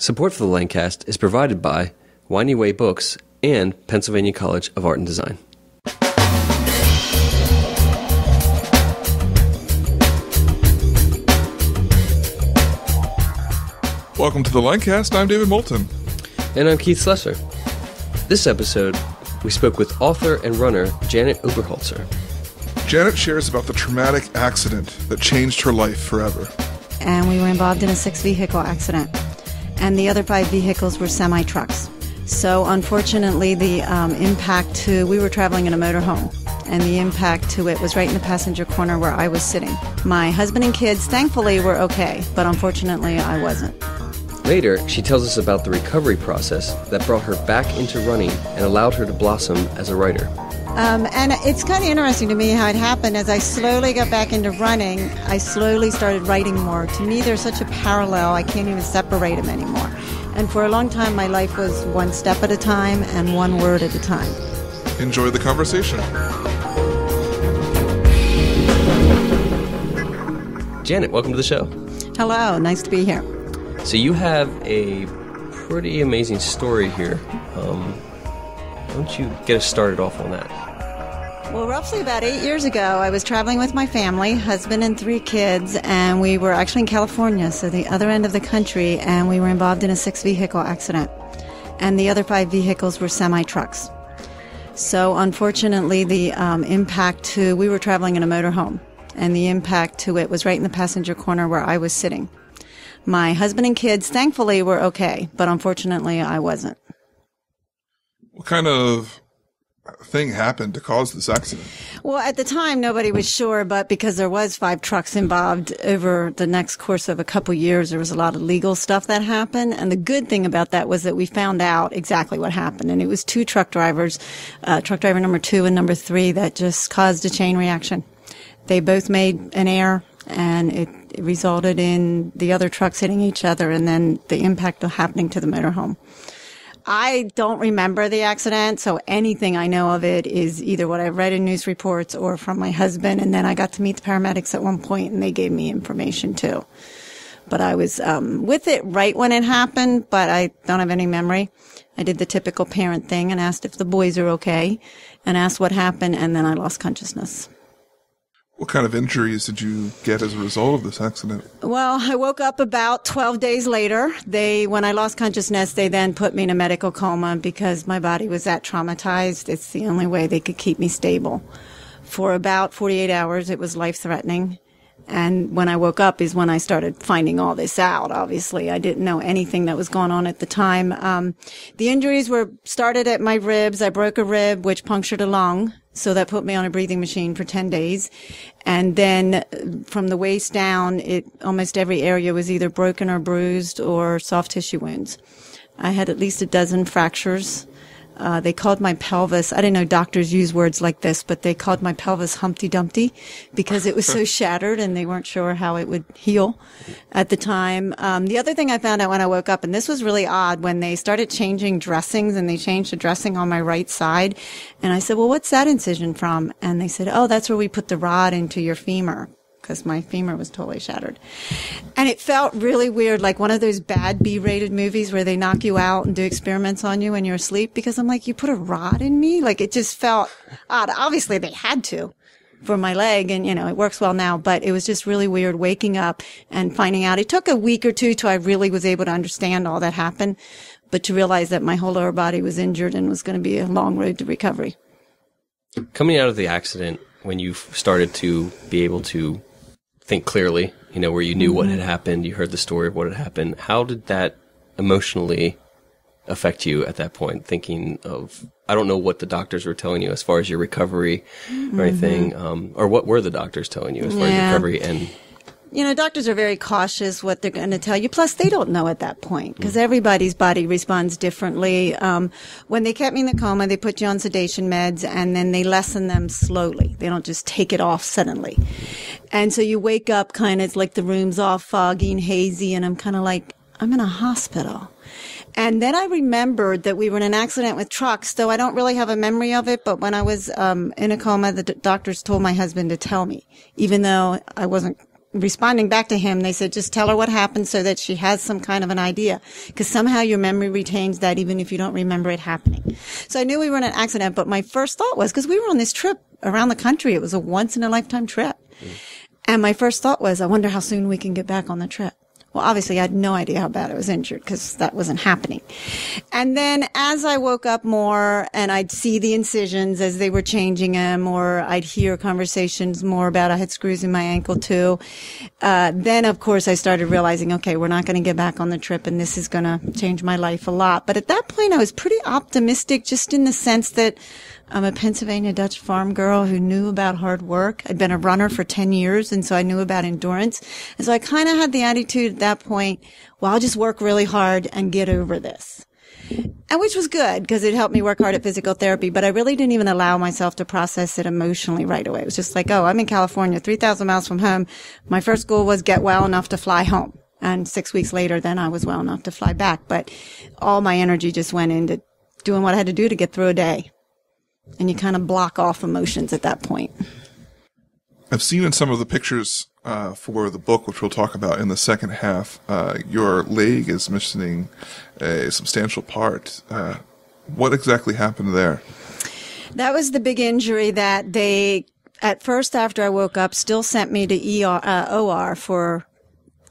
Support for the Lancast is provided by Winey Way Books and Pennsylvania College of Art and Design. Welcome to the Lancast. I'm David Moulton. And I'm Keith Slesser. This episode, we spoke with author and runner Janet Oberholtzer. Janet shares about the traumatic accident that changed her life forever. And we were involved in a 6-vehicle accident. And the other 5 vehicles were semi-trucks. So unfortunately, the impact to, we were traveling in a motorhome, and the impact to it was right in the passenger corner where I was sitting. My husband and kids, thankfully, were okay, but unfortunately, I wasn't. Later, she tells us about the recovery process that brought her back into running and allowed her to blossom as a writer. And it's kind of interesting to me how it happened. As I slowly got back into running, I slowly started writing more. To me, there's such a parallel, I can't even separate them anymore. And for a long time, my life was one step at a time and one word at a time. Enjoy the conversation. Janet, welcome to the show. Hello, nice to be here. So you have a pretty amazing story here. Why don't you get us started off on that? Well, roughly about 8 years ago, I was traveling with my family, husband and 3 kids, and we were actually in California, so the other end of the country, and we were involved in a 6-vehicle accident. And the other 5 vehicles were semi-trucks. So unfortunately, the impact to, we were traveling in a motorhome, and the impact to it was right in the passenger corner where I was sitting. My husband and kids, thankfully, were okay, but unfortunately, I wasn't. What kind of thing happened to cause this accident? Well, at the time, nobody was sure, but because there was 5 trucks involved over the next course of a couple years, there was a lot of legal stuff that happened. And the good thing about that was that we found out exactly what happened. And it was 2 truck drivers, truck driver number 2 and number 3, that just caused a chain reaction. They both made an error, and it resulted in the other trucks hitting each other and then the impact of happening to the motorhome. I don't remember the accident, so anything I know of it is either what I've read in news reports or from my husband, and then I got to meet the paramedics at one point, and they gave me information too. But I was with it right when it happened, but I don't have any memory. I did the typical parent thing and asked if the boys are okay, and asked what happened, and then I lost consciousness. What kind of injuries did you get as a result of this accident? Well, I woke up about 12 days later. When I lost consciousness, they then put me in a medical coma because my body was that traumatized. It's the only way they could keep me stable. For about 48 hours, it was life-threatening. And when I woke up is when I started finding all this out. Obviously, I didn't know anything that was going on at the time. The injuries started at my ribs. I broke a rib, which punctured a lung. So that put me on a breathing machine for 10 days. And then from the waist down, almost every area was either broken or bruised or soft tissue wounds. I had at least a dozen fractures. They called my pelvis, I didn't know doctors use words like this, but they called my pelvis Humpty Dumpty because it was so shattered and they weren't sure how it would heal at the time. The other thing I found out when I woke up, and this was really odd, when they started changing dressings and they changed the dressing on my right side. And I said, well, what's that incision from? And they said, oh, that's where we put the rod into your femur, because my femur was totally shattered. And it felt really weird, like one of those bad B-rated movies where they knock you out and do experiments on you when you're asleep, because I'm like, you put a rod in me? Like, it just felt odd. Obviously, they had to for my leg, and, it works well now, but it was just really weird waking up and finding out. It took a week or 2 till I really was able to understand all that happened, but to realize that my whole lower body was injured and was going to be a long road to recovery. Coming out of the accident, when you started to be able to think clearly, where you knew what had happened, you heard the story of what had happened. How did that emotionally affect you at that point? Thinking of, I don't know what the doctors were telling you as far as your recovery or anything, or what were the doctors telling you as far as your recovery? And doctors are very cautious what they're going to tell you. Plus, they don't know at that point because everybody's body responds differently. When they kept me in the coma, they put you on sedation meds and then they lessen them slowly. They don't just take it off suddenly. And so you wake up kind of, it's like the room's all foggy and hazy, and I'm kind of like, I'm in a hospital. And then I remembered that we were in an accident with trucks, though I don't really have a memory of it. But when I was in a coma, the doctors told my husband to tell me, even though I wasn't responding back to him, they said, just tell her what happened so that she has some kind of an idea. Because somehow your memory retains that even if you don't remember it happening. So I knew we were in an accident, but my first thought was, because we were on this trip around the country, it was a once-in-a-lifetime trip. And my first thought was, I wonder how soon we can get back on the trip. Well, obviously, I had no idea how bad I was injured because that wasn't happening. And then as I woke up more and I'd see the incisions as they were changing them, or I'd hear conversations more about I had screws in my ankle too, then, of course, I started realizing, okay, we're not going to get back on the trip and this is going to change my life a lot. But at that point, I was pretty optimistic just in the sense that I'm a Pennsylvania Dutch farm girl who knew about hard work. I'd been a runner for 10 years, and so I knew about endurance. And so I kind of had the attitude at that point, well, I'll just work really hard and get over this. And which was good because it helped me work hard at physical therapy, but I really didn't even allow myself to process it emotionally right away. It was just like, oh, I'm in California, 3,000 miles from home. My first goal was get well enough to fly home. And 6 weeks later, then I was well enough to fly back. But all my energy just went into doing what I had to do to get through a day. And you kind of block off emotions at that point. I've seen in some of the pictures for the book, which we'll talk about in the second half, your leg is missing a substantial part. What exactly happened there? That was the big injury that they, at first after I woke up, still sent me to OR for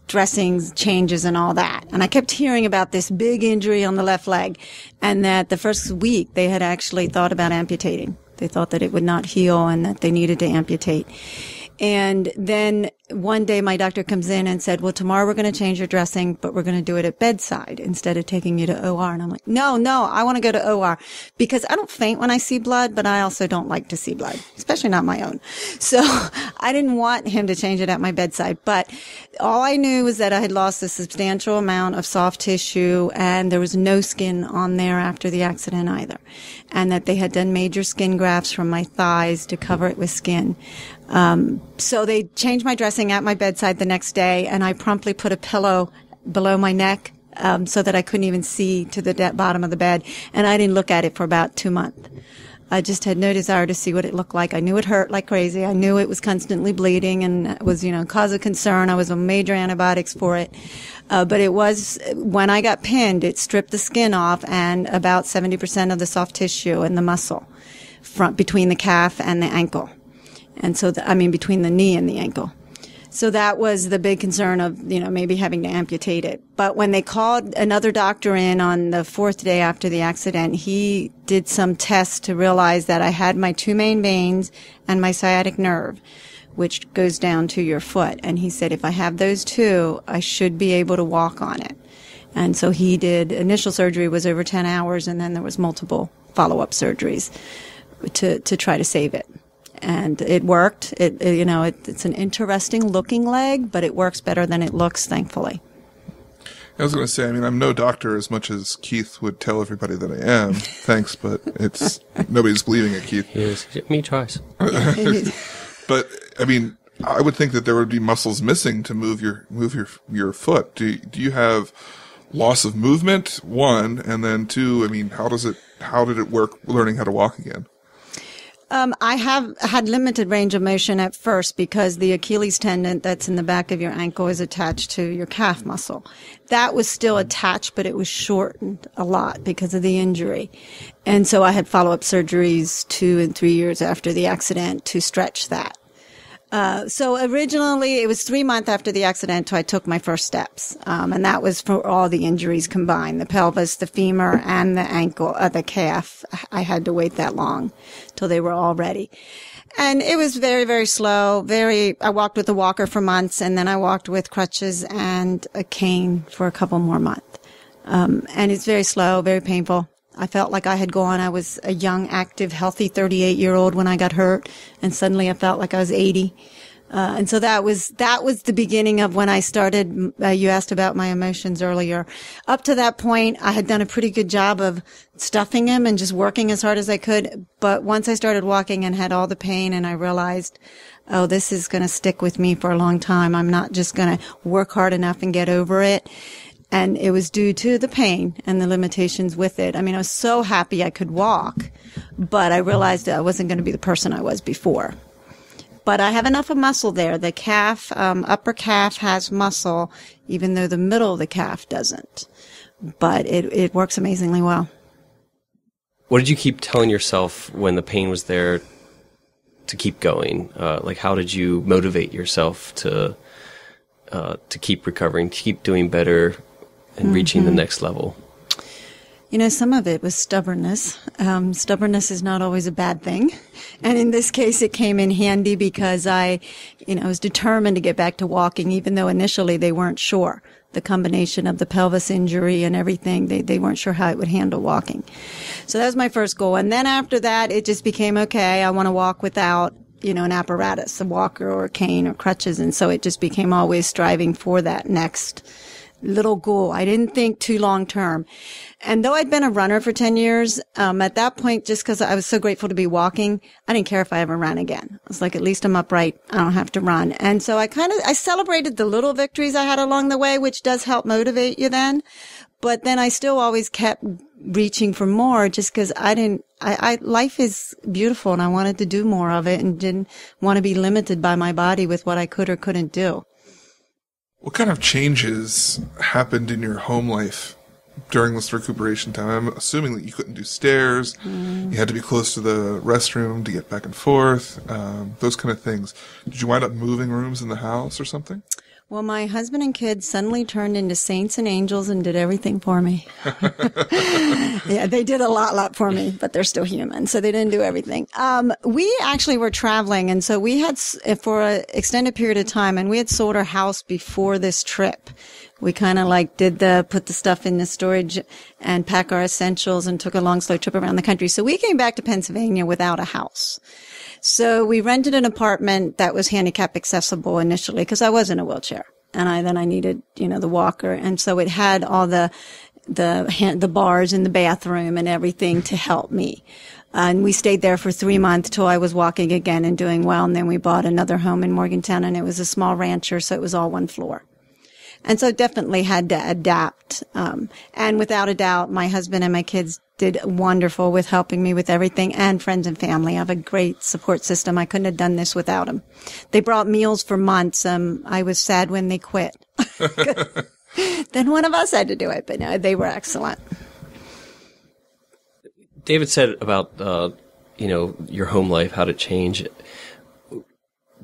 dressings, changes, and all that. And I kept hearing about this big injury on the left leg, and that the first week they had actually thought about amputating. They thought that it would not heal and that they needed to amputate. And then one day my doctor comes in and said, well, tomorrow we're going to change your dressing, but we're going to do it at bedside instead of taking you to OR. And I'm like, no, I want to go to OR because I don't faint when I see blood, but I also don't like to see blood, especially not my own. So I didn't want him to change it at my bedside, but all I knew was that I had lost a substantial amount of soft tissue and there was no skin on there after the accident either. And that they had done major skin grafts from my thighs to cover it with skin. So they changed my dressing at my bedside the next day, and I promptly put a pillow below my neck, so that I couldn't even see to the bottom of the bed. And I didn't look at it for about 2 months. I just had no desire to see what it looked like. I knew it hurt like crazy. I knew it was constantly bleeding and it was, cause of concern. I was on major antibiotics for it. But it was, when I got pinned, it stripped the skin off and about 70% of the soft tissue and the muscle between the calf and the ankle. And so, between the knee and the ankle. So that was the big concern of, maybe having to amputate it. But when they called another doctor in on the 4th day after the accident, he did some tests to realize that I had my 2 main veins and my sciatic nerve, which goes down to your foot. And he said, if I have those 2, I should be able to walk on it. And so he did, initial surgery was over 10 hours, and then there was multiple follow-up surgeries to try to save it. And it worked. It's an interesting looking leg, but it works better than it looks, thankfully. I was going to say, I'm no doctor as much as Keith would tell everybody that I am. Thanks, but it's nobody's believing it, Keith. Yes, me twice. But I would think that there would be muscles missing to move your foot. Do you have loss of movement? 1, and then 2. How did it work learning how to walk again? I have had limited range of motion at first because the Achilles tendon that's in the back of your ankle is attached to your calf muscle. That was still attached, but it was shortened a lot because of the injury. And so I had follow-up surgeries 2 and 3 years after the accident to stretch that. So originally it was 3 months after the accident till I took my first steps. And that was for all the injuries combined, the pelvis, the femur, and the ankle, the calf. I had to wait that long till they were all ready. And it was very, very slow. I walked with a walker for months, and then I walked with crutches and a cane for a couple more months. And it's very slow, very painful. I felt like I was a young, active, healthy 38-year-old when I got hurt, and suddenly I felt like I was 80. And so that was the beginning of when I started. You asked about my emotions earlier. Up to that point, I had done a pretty good job of stuffing them and just working as hard as I could. But once I started walking and had all the pain, and I realized, oh, this is going to stick with me for a long time. I'm not just going to work hard enough and get over it. And it was due to the pain and the limitations with it. I was so happy I could walk, but I realized that I wasn't going to be the person I was before. But I have enough of muscle there. The calf, upper calf has muscle, even though the middle of the calf doesn't. But it works amazingly well. What did you keep telling yourself when the pain was there to keep going? Like, how did you motivate yourself to keep recovering, to keep doing better and reaching the next level? You know, some of it was stubbornness. Stubbornness is not always a bad thing. And in this case, it came in handy because I was determined to get back to walking, even though initially they weren't sure. The combination of the pelvis injury and everything, they weren't sure how it would handle walking. So that was my first goal. And then after that, it just became, okay, I want to walk without, an apparatus, a walker or a cane or crutches. And so it just became always striving for that next little goal. I didn't think too long term. And though I'd been a runner for 10 years, at that point, just because I was so grateful to be walking, I didn't care if I ever ran again. I was like, at least I'm upright. I don't have to run. And so I celebrated the little victories I had along the way, which does help motivate you then. But then I still always kept reaching for more just because life is beautiful and I wanted to do more of it and didn't want to be limited by my body with what I could or couldn't do. What kind of changes happened in your home life during this recuperation time? I'm assuming that you couldn't do stairs. You had to be close to the restroom to get back and forth, those kind of things. Did you wind up moving rooms in the house or something? Well, my husband and kids suddenly turned into saints and angels and did everything for me. Yeah, they did a lot for me, but they're still human, so they didn't do everything. We actually were traveling, and so we had, for an extended period of time, and we had sold our house before this trip. We kind of put the stuff in the storage and pack our essentials and took a long, slow trip around the country. So we came back to Pennsylvania without a house. So we rented an apartment that was handicap accessible initially because I was in a wheelchair and I needed, the walker. And so it had all the bars in the bathroom and everything to help me. And we stayed there for 3 months till I was walking again and doing well. And then we bought another home in Morgantown and it was a small rancher. So it was all one floor. And so definitely had to adapt. And without a doubt, my husband and my kids did wonderful with helping me with everything, and friends and family. I have a great support system. I couldn't have done this without them. They brought meals for months. I was sad when they quit. Then one of us had to do it, but no, they were excellent. David said about, your home life, how to change.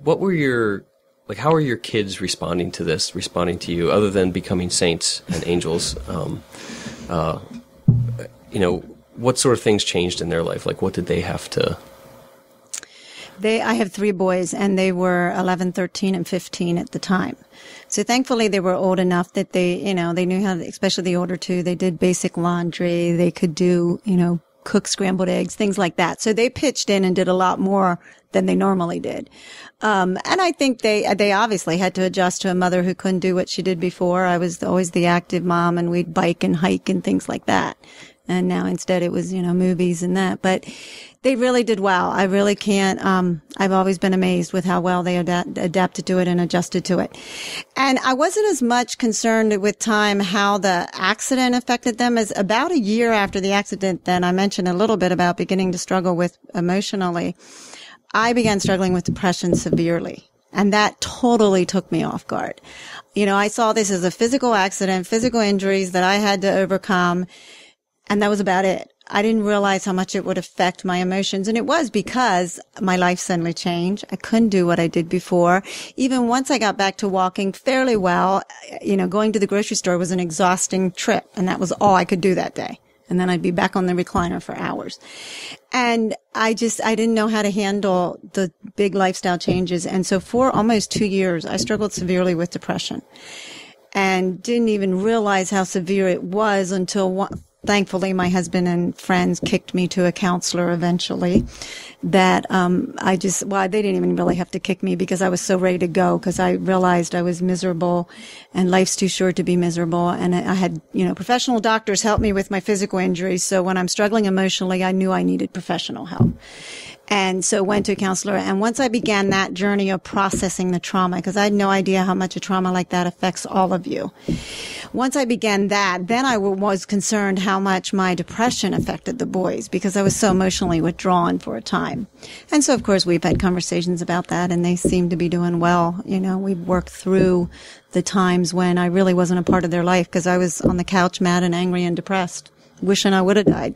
What were how are your kids responding to you, other than becoming saints and angels? What sort of things changed in their life? Like, what did they have to? I have 3 boys, and they were 11, 13, and 15 at the time. So thankfully, they were old enough that they knew how, especially the older 2, they did basic laundry. They could do, cook scrambled eggs, things like that. So they pitched in and did a lot more than they normally did. And I think they obviously had to adjust to a mother who couldn't do what she did before. I was always the active mom, and we'd bike and hike and things like that. And now instead it was, movies and that. But they really did well. I really can't, I've always been amazed with how well they adapted to it and adjusted to it. And I wasn't as much concerned with time how the accident affected them as about a year after the accident. Then I mentioned a little bit about beginning to struggle with emotionally. I began struggling with depression severely. And that totally took me off guard. I saw this as a physical accident, physical injuries that I had to overcome. And that was about it. I didn't realize how much it would affect my emotions. And it was because my life suddenly changed. I couldn't do what I did before. Even once I got back to walking fairly well, going to the grocery store was an exhausting trip. And that was all I could do that day. And then I'd be back on the recliner for hours. And I didn't know how to handle the big lifestyle changes. And so for almost 2 years, I struggled severely with depression and didn't even realize how severe it was until thankfully, my husband and friends kicked me to a counselor eventually that, they didn't even really have to kick me because I was so ready to go because I realized I was miserable and life's too short to be miserable. And I had, professional doctors help me with my physical injuries. So when I'm struggling emotionally, I knew I needed professional help. And so went to a counselor. And once I began that journey of processing the trauma, because I had no idea how much a trauma like that affects all of you. Once I began that, then I was concerned how much my depression affected the boys, because I was so emotionally withdrawn for a time. And so, of course, we've had conversations about that, and they seem to be doing well. You know, we've worked through the times when I really wasn't a part of their life, because I was on the couch mad and angry and depressed, wishing I would have died.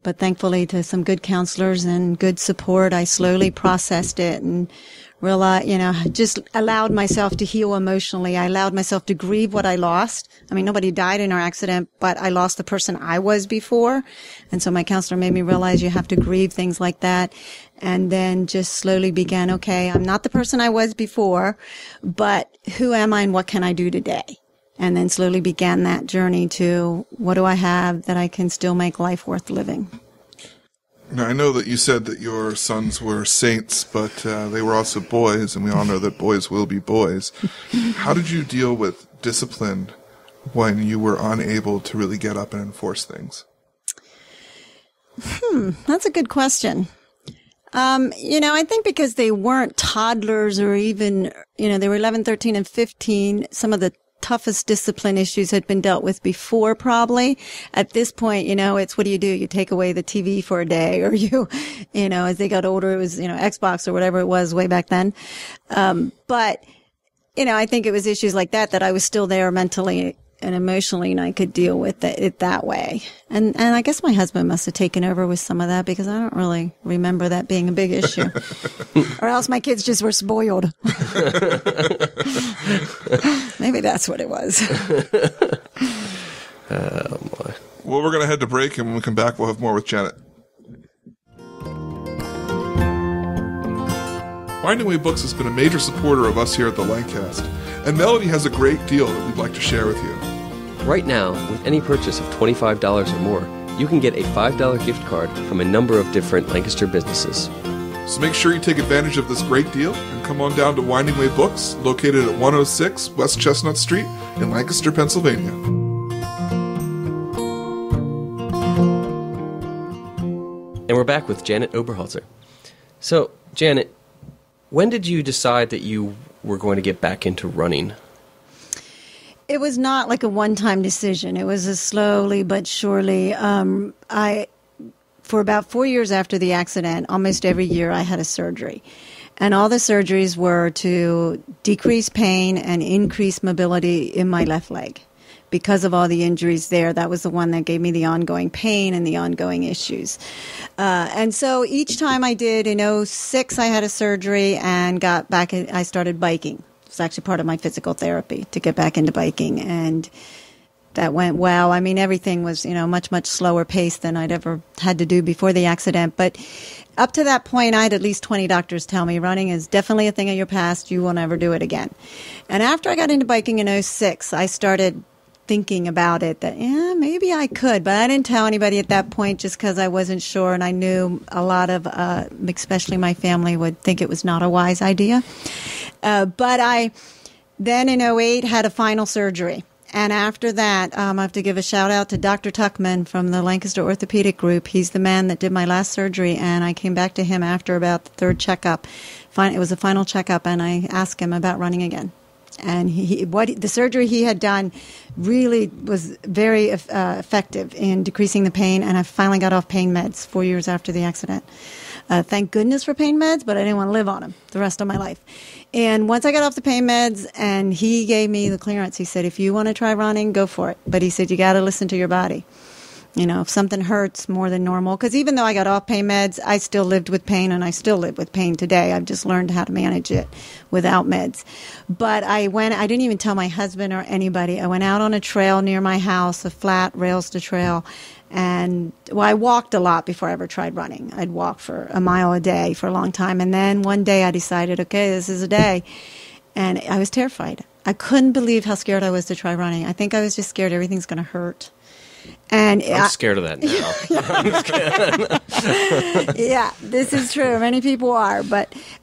But thankfully, to some good counselors and good support, I slowly processed it and realized, just allowed myself to heal emotionally. I allowed myself to grieve what I lost. I mean, nobody died in our accident, but I lost the person I was before. And so my counselor made me realize you have to grieve things like that. And then just slowly began, okay, I'm not the person I was before, but who am I and what can I do today? And then slowly began that journey to what do I have that I can still make life worth living. Now, I know that you said that your sons were saints, but they were also boys, and we all know that boys will be boys. How did you deal with discipline when you were unable to really get up and enforce things? That's a good question. I think because they weren't toddlers or even, they were 11, 13, and 15, some of the toughest discipline issues had been dealt with before, probably. At this point, it's what do? You take away the TV for a day, or as they got older, it was, Xbox or whatever it was way back then. But, I think it was issues like that I was still there mentally and emotionally, and I could deal with it that way. And I guess my husband must have taken over with some of that, because I don't really remember that being a big issue. Or else my kids just were spoiled. Maybe that's what it was. Oh, boy. Well, we're going to head to break, and when we come back, we'll have more with Janet. Winding Way Books has been a major supporter of us here at the Lancast, and Melody has a great deal that we'd like to share with you. Right now, with any purchase of $25 or more, you can get a $5 gift card from a number of different Lancaster businesses. So make sure you take advantage of this great deal and come on down to Winding Way Books, located at 106 West Chestnut Street in Lancaster, Pennsylvania. And we're back with Janet Oberholtzer. So, Janet, when did you decide that you were going to get back into running? It was not like a one-time decision. It was a slowly but surely. For about 4 years after the accident, almost every year I had a surgery. And all the surgeries were to decrease pain and increase mobility in my left leg. Because of all the injuries there, that was the one that gave me the ongoing pain and the ongoing issues. And so each time I did, in 2006, I had a surgery and got back. I started biking. It was actually part of my physical therapy to get back into biking. And that went well. I mean, everything was, much, much slower pace than I'd ever had to do before the accident. But up to that point, I had at least 20 doctors tell me running is definitely a thing of your past. You will never do it again. And after I got into biking in 2006, I started thinking about it that, maybe I could. But I didn't tell anybody at that point just because I wasn't sure. And I knew a lot of, especially my family, would think it was not a wise idea. But I then in 2008 had a final surgery. And after that, I have to give a shout out to Dr. Tuckman from the Lancaster Orthopedic Group. He's the man that did my last surgery, and I came back to him after about the third checkup. It was a final checkup, and I asked him about running again. And the surgery he had done really was very effective in decreasing the pain, and I finally got off pain meds 4 years after the accident. Thank goodness for pain meds, but I didn't want to live on them the rest of my life. And once I got off the pain meds and he gave me the clearance, he said, if you want to try running, go for it. But he said, you got to listen to your body. If something hurts more than normal, because even though I got off pain meds, I still lived with pain, and I still live with pain today. I've just learned how to manage it without meds. But I didn't even tell my husband or anybody. I went out on a trail near my house, a flat rails to trail. And I walked a lot before I ever tried running. I'd walk for a mile a day for a long time. And then one day I decided, okay, this is a day. And I was terrified. I couldn't believe how scared I was to try running. I think I was just scared everything's going to hurt. And I'm scared of that now. Yeah, this is true. Many people are.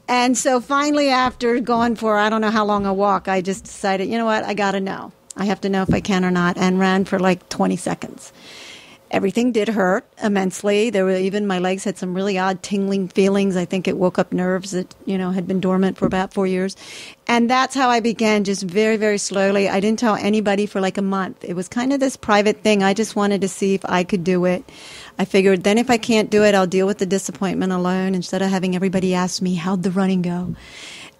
And so finally, after going for I don't know how long a walk, I just decided, you know what, I got to know. I have to know if I can or not, and ran for like 20 seconds. Everything did hurt immensely. There were even my legs had some really odd tingling feelings. I think it woke up nerves that, had been dormant for about 4 years. And that's how I began, just very, very slowly. I didn't tell anybody for like a month. It was kind of this private thing. I just wanted to see if I could do it. I figured then if I can't do it, I'll deal with the disappointment alone instead of having everybody ask me, how'd the running go?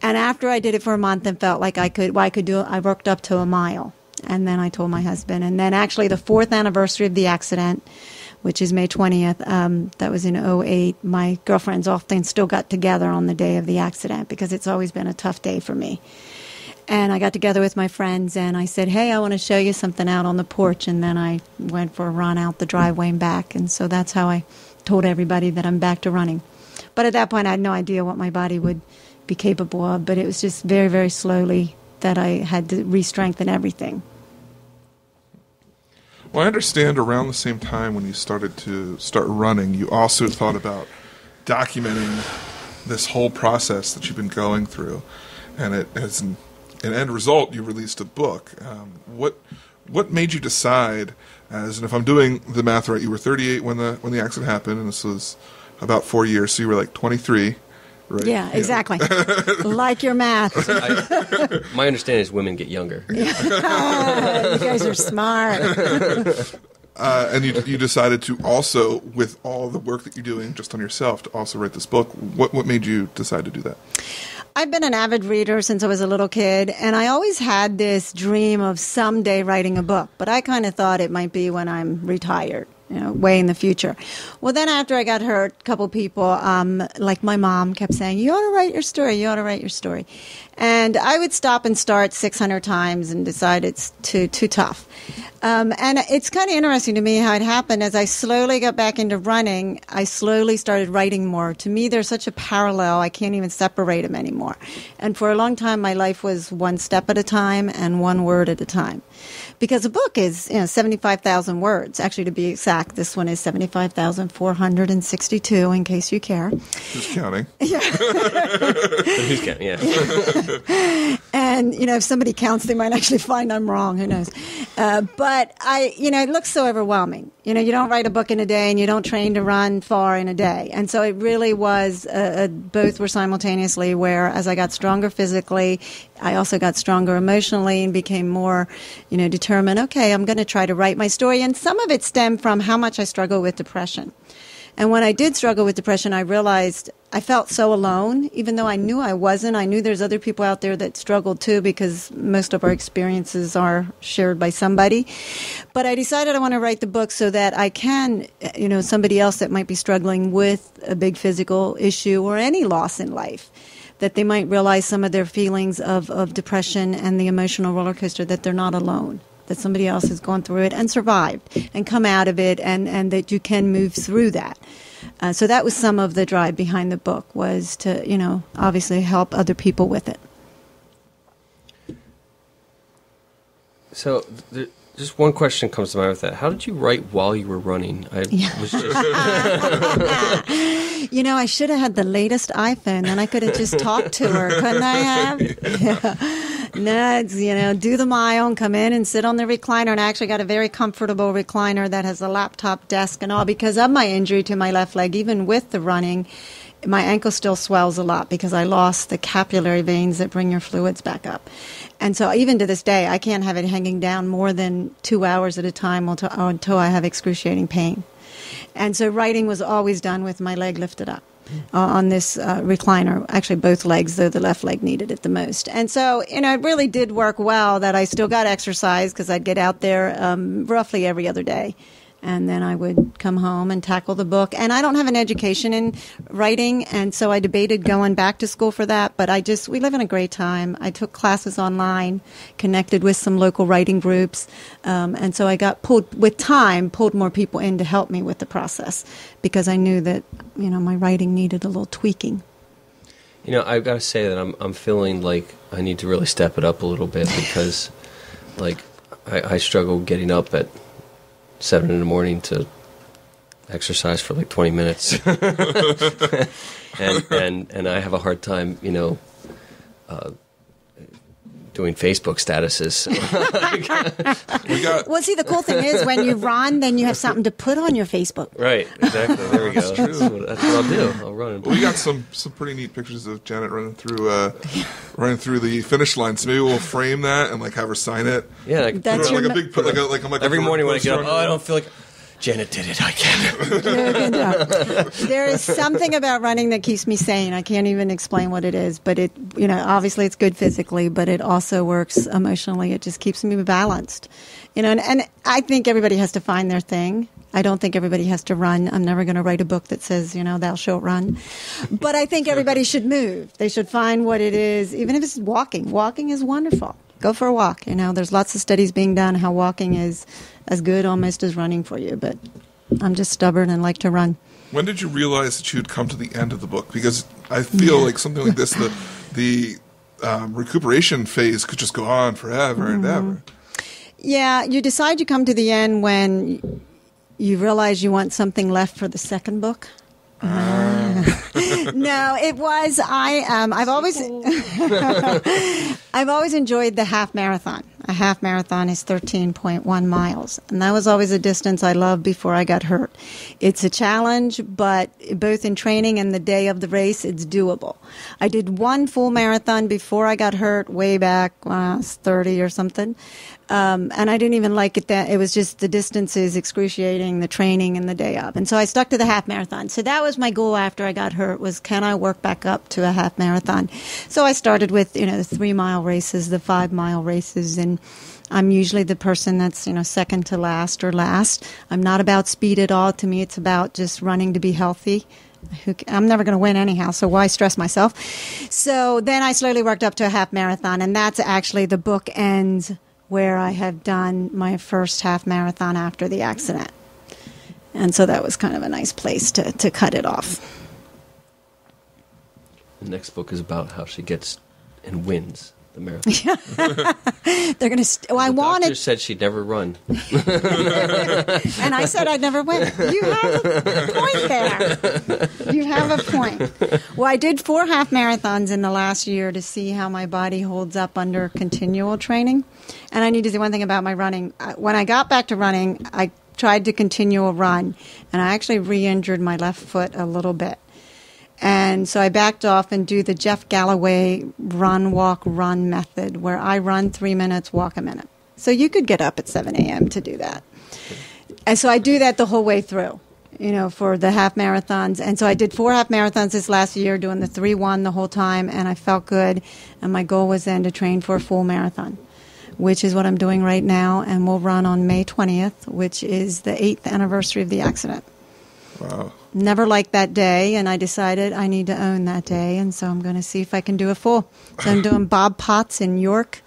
And after I did it for a month and felt like I could do it, I worked up to a mile. And then I told my husband. And then actually the 4th anniversary of the accident, which is May 20th, that was in 2008, my girlfriends often still got together on the day of the accident because it's always been a tough day for me. And I got together with my friends and I said, hey, I want to show you something out on the porch. And then I went for a run out the driveway and back. And so that's how I told everybody that I'm back to running. But at that point, I had no idea what my body would be capable of. But it was just very, very slowly that I had to re-strengthen everything. Well, I understand around the same time when you started running, you also thought about documenting this whole process that you've been going through. And it has an end result, you released a book. What made you decide, and if I'm doing the math right, you were 38 when the accident happened, and this was about 4 years, so you were like 23. Right. Yeah, exactly. Like your math. My understanding is women get younger. You guys are smart. And you decided to also, with all the work that you're doing just on yourself, to also write this book. What made you decide to do that? I've been an avid reader since I was a little kid, and I always had this dream of someday writing a book, but I kind of thought it might be when I'm retired. Way in the future. Well, then after I got hurt, a couple people, like my mom, kept saying, you ought to write your story, you ought to write your story. And I would stop and start 600 times and decide it's too tough. And it's kind of interesting to me how it happened. As I slowly got back into running, I slowly started writing more. To me, there's such a parallel, I can't even separate them anymore. And for a long time, my life was one step at a time and one word at a time. Because a book is 75,000 words. Actually, to be exact, this one is 75,462, in case you care. Who's counting? Yeah. Who's counting? Yeah. And if somebody counts, they might actually find I'm wrong. Who knows? But it looks so overwhelming. You don't write a book in a day, and you don't train to run far in a day. And so it really was. Both were simultaneously. Where as I got stronger physically, I also got stronger emotionally and became more, determined. Okay, I'm going to try to write my story. And some of it stemmed from how much I struggle with depression. And when I did struggle with depression, I realized I felt so alone, even though I knew I wasn't. I knew there's other people out there that struggled too, because most of our experiences are shared by somebody. But I decided I want to write the book so that I can, somebody else that might be struggling with a big physical issue or any loss in life, that they might realize some of their feelings of depression and the emotional roller coaster, that they're not alone, that somebody else has gone through it and survived and come out of it, and that you can move through that. So that was some of the drive behind the book, was to, obviously help other people with it. So just one question comes to mind with that. How did you write while you were running? Was just... I should have had the latest iPhone, and I could have just talked to her, couldn't I have? Yeah. No, it's, do the mile and come in and sit on the recliner. And I actually got a very comfortable recliner that has a laptop desk and all, because of my injury to my left leg. Even with the running, my ankle still swells a lot because I lost the capillary veins that bring your fluids back up. And so even to this day, I can't have it hanging down more than 2 hours at a time until I have excruciating pain. And so writing was always done with my leg lifted up on this recliner. Actually, both legs, though the left leg needed it the most. And so, it really did work well that I still got exercise, because I'd get out there roughly every other day. And then I would come home and tackle the book. And I don't have an education in writing, and so I debated going back to school for that. But we live in a great time. I took classes online, connected with some local writing groups. And so I got pulled more people in to help me with the process, because I knew that, my writing needed a little tweaking. I've got to say that I'm feeling like I need to really step it up a little bit, because, I struggle getting up at 7 in the morning to exercise for 20 minutes. and I have a hard time, doing doing Facebook statuses. Well, see, the cool thing is when you run, then you have something to put on your Facebook. Right, exactly. There we go. That's what I'll do. I'll run. We got some pretty neat pictures of Janet running through the finish line. So maybe we'll frame that and like have her sign it. Yeah, That's like a big like every morning when I get up. Oh, I don't feel like. Janet did it. I can't. There is something about running that keeps me sane. I can't even explain what it is, but it, obviously it's good physically, but it also works emotionally. It just keeps me balanced, and I think everybody has to find their thing. I don't think everybody has to run. I'm never going to write a book that says, thou shalt run. But I think everybody should move. They should find what it is, even if it's walking. Walking is wonderful. Go for a walk. There's lots of studies being done how walking is as good almost as running for you. But I'm just stubborn and like to run. When did you realize that you'd come to the end of the book? Because I feel like something like this, the recuperation phase could just go on forever and ever. Yeah, you decide you come to the end when you realize you want something left for the second book. No, it was I've always enjoyed the half marathon. A half marathon is 13.1 miles, and that was always a distance I loved before I got hurt. It's a challenge, but both in training and the day of the race, it's doable. I did one full marathon before I got hurt, way back when I was 30 or something. And I didn't even like it that it was just the distances excruciating, the training and the day of. And so I stuck to the half marathon. So that was my goal after I got hurt was, can I work back up to a half marathon? So I started with, the 3-mile races, the 5-mile races, and I'm usually the person that's, second to last or last. I'm not about speed at all. To me, it's about just running to be healthy. I'm never going to win anyhow, so why stress myself? So then I slowly worked up to a half marathon, and that's actually the book ends where I have done my first half marathon after the accident. And so that was kind of a nice place to cut it off. The next book is about how she gets and wins the marathon. They're going to. I wanted. Doctor said she'd never run, and I said I'd never win. You have a point there. You have a point. Well, I did 4 half marathons in the last year to see how my body holds up under continual training. And I need to say one thing about my running. When I got back to running, I tried to continue a run, and I actually re-injured my left foot a little bit. And so I backed off and do the Jeff Galloway run, walk, run method, where I run 3 minutes, walk a minute. So you could get up at 7 a.m. to do that. And so I do that the whole way through, for the half marathons. And so I did 4 half marathons this last year, doing the 3-1 the whole time, and I felt good. And my goal was then to train for a full marathon, which is what I'm doing right now, and we'll run on May 20th, which is the 8th anniversary of the accident. Wow. Never liked that day, and I decided I need to own that day, and so I'm going to see if I can do a full. So I'm doing Bob Potts in York,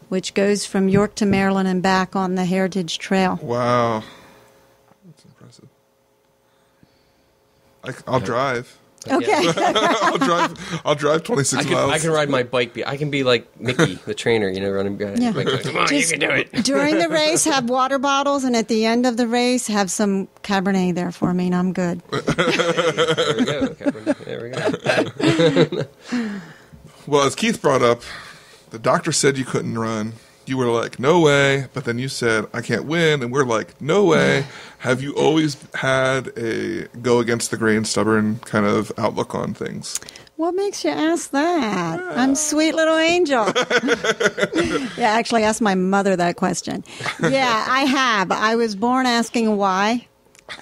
which goes from York to Maryland and back on the Heritage Trail. Wow. That's impressive. I'll drive. Okay. I'll drive 26 miles. I can ride my bike. I can be like Mickey, the trainer, running behind. Yeah. Come on, you can do it. During the race, have water bottles, and at the end of the race, have some Cabernet there for me, and I'm good. There we go. There we go. Well, as Keith brought up, the doctor said you couldn't run. You were like, no way. But then you said, I can't win. And we're like, no way. Have you always had a go against the grain, stubborn kind of outlook on things? What makes you ask that? I'm sweet little angel. Yeah, actually, asked my mother that question. Yeah, I have. I was born asking why.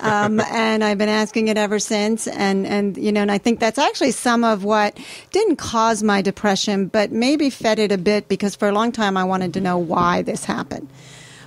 And I've been asking it ever since. And I think that's actually some of what didn't cause my depression, but maybe fed it a bit, because for a long time I wanted to know why this happened.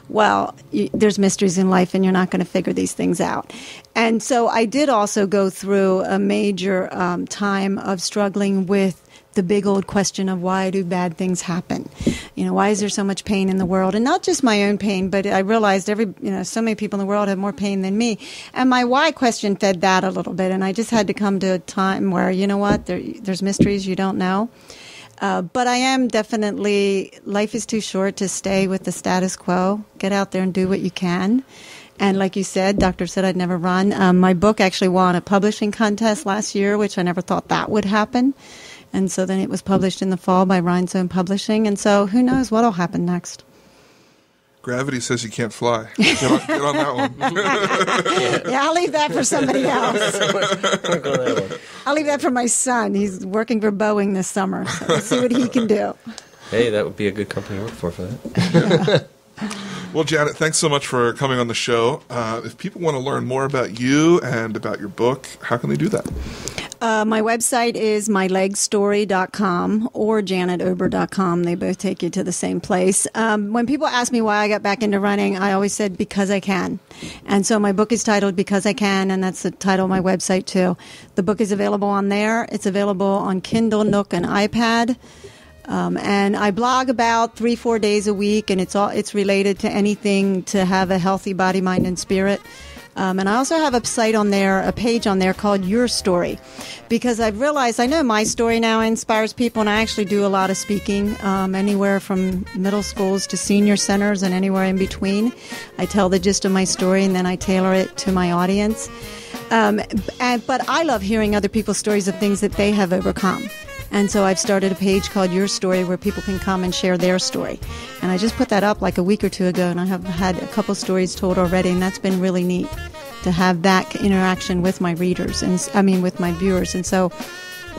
Well, there's mysteries in life, and you're not going to figure these things out. And so I did also go through a major time of struggling with the big old question of why do bad things happen? Why is there so much pain in the world? And not just my own pain, but I realized so many people in the world have more pain than me. And my why question fed that a little bit. And I just had to come to a time where, there's mysteries you don't know. But I am definitely, life is too short to stay with the status quo. Get out there and do what you can. And like you said, doctor said I'd never run. My book actually won a publishing contest last year, which I never thought that would happen. And so then it was published in the fall by Rhinestone Publishing. And so who knows what will happen next. Gravity says you can't fly. Get on that one. Yeah, I'll leave that for somebody else. I'll leave that for my son. He's working for Boeing this summer, so we'll see what he can do. Hey, that would be a good company to work for that. Well, Janet, thanks so much for coming on the show. If people want to learn more about you and about your book, how can they do that? My website is mylegstory.com or janetober.com. They both take you to the same place. When people ask me why I got back into running, I always said, because I can. And so my book is titled Because I Can, and that's the title of my website, too. The book is available on there. It's available on Kindle, Nook, and iPad. And I blog about 3-4 days a week, and it's related to anything to have a healthy body, mind, and spirit. And I also have a page on there called Your Story, because I've realized I know my story now inspires people, and I actually do a lot of speaking, anywhere from middle schools to senior centers and anywhere in between. I tell the gist of my story, and then I tailor it to my audience. But I love hearing other people's stories of things that they have overcome. And so I've started a page called Your Story where people can come and share their story. And I just put that up like a week or two ago, and I have had a couple stories told already, and that's been really neat to have that interaction with my readers, with my viewers. And so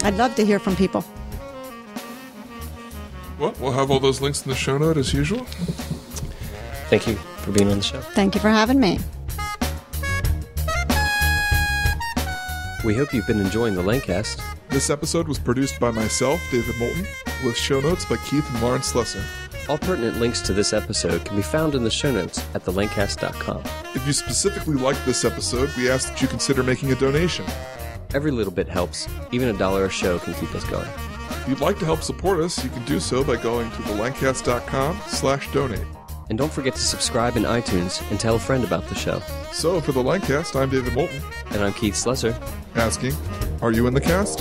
I'd love to hear from people. Well, we'll have all those links in the show note as usual. Thank you for being on the show. Thank you for having me. We hope you've been enjoying the Lancast. This episode was produced by myself, David Moulton, with show notes by Keith and Lauren Slusser. All pertinent links to this episode can be found in the show notes at thelancast.com. If you specifically liked this episode, we ask that you consider making a donation. Every little bit helps. Even $1 a show can keep us going. If you'd like to help support us, you can do so by going to thelancast.com/donate. And don't forget to subscribe in iTunes and tell a friend about the show. So, for the Lancast, I'm David Moulton. And I'm Keith Slusser. Asking, are you in the cast?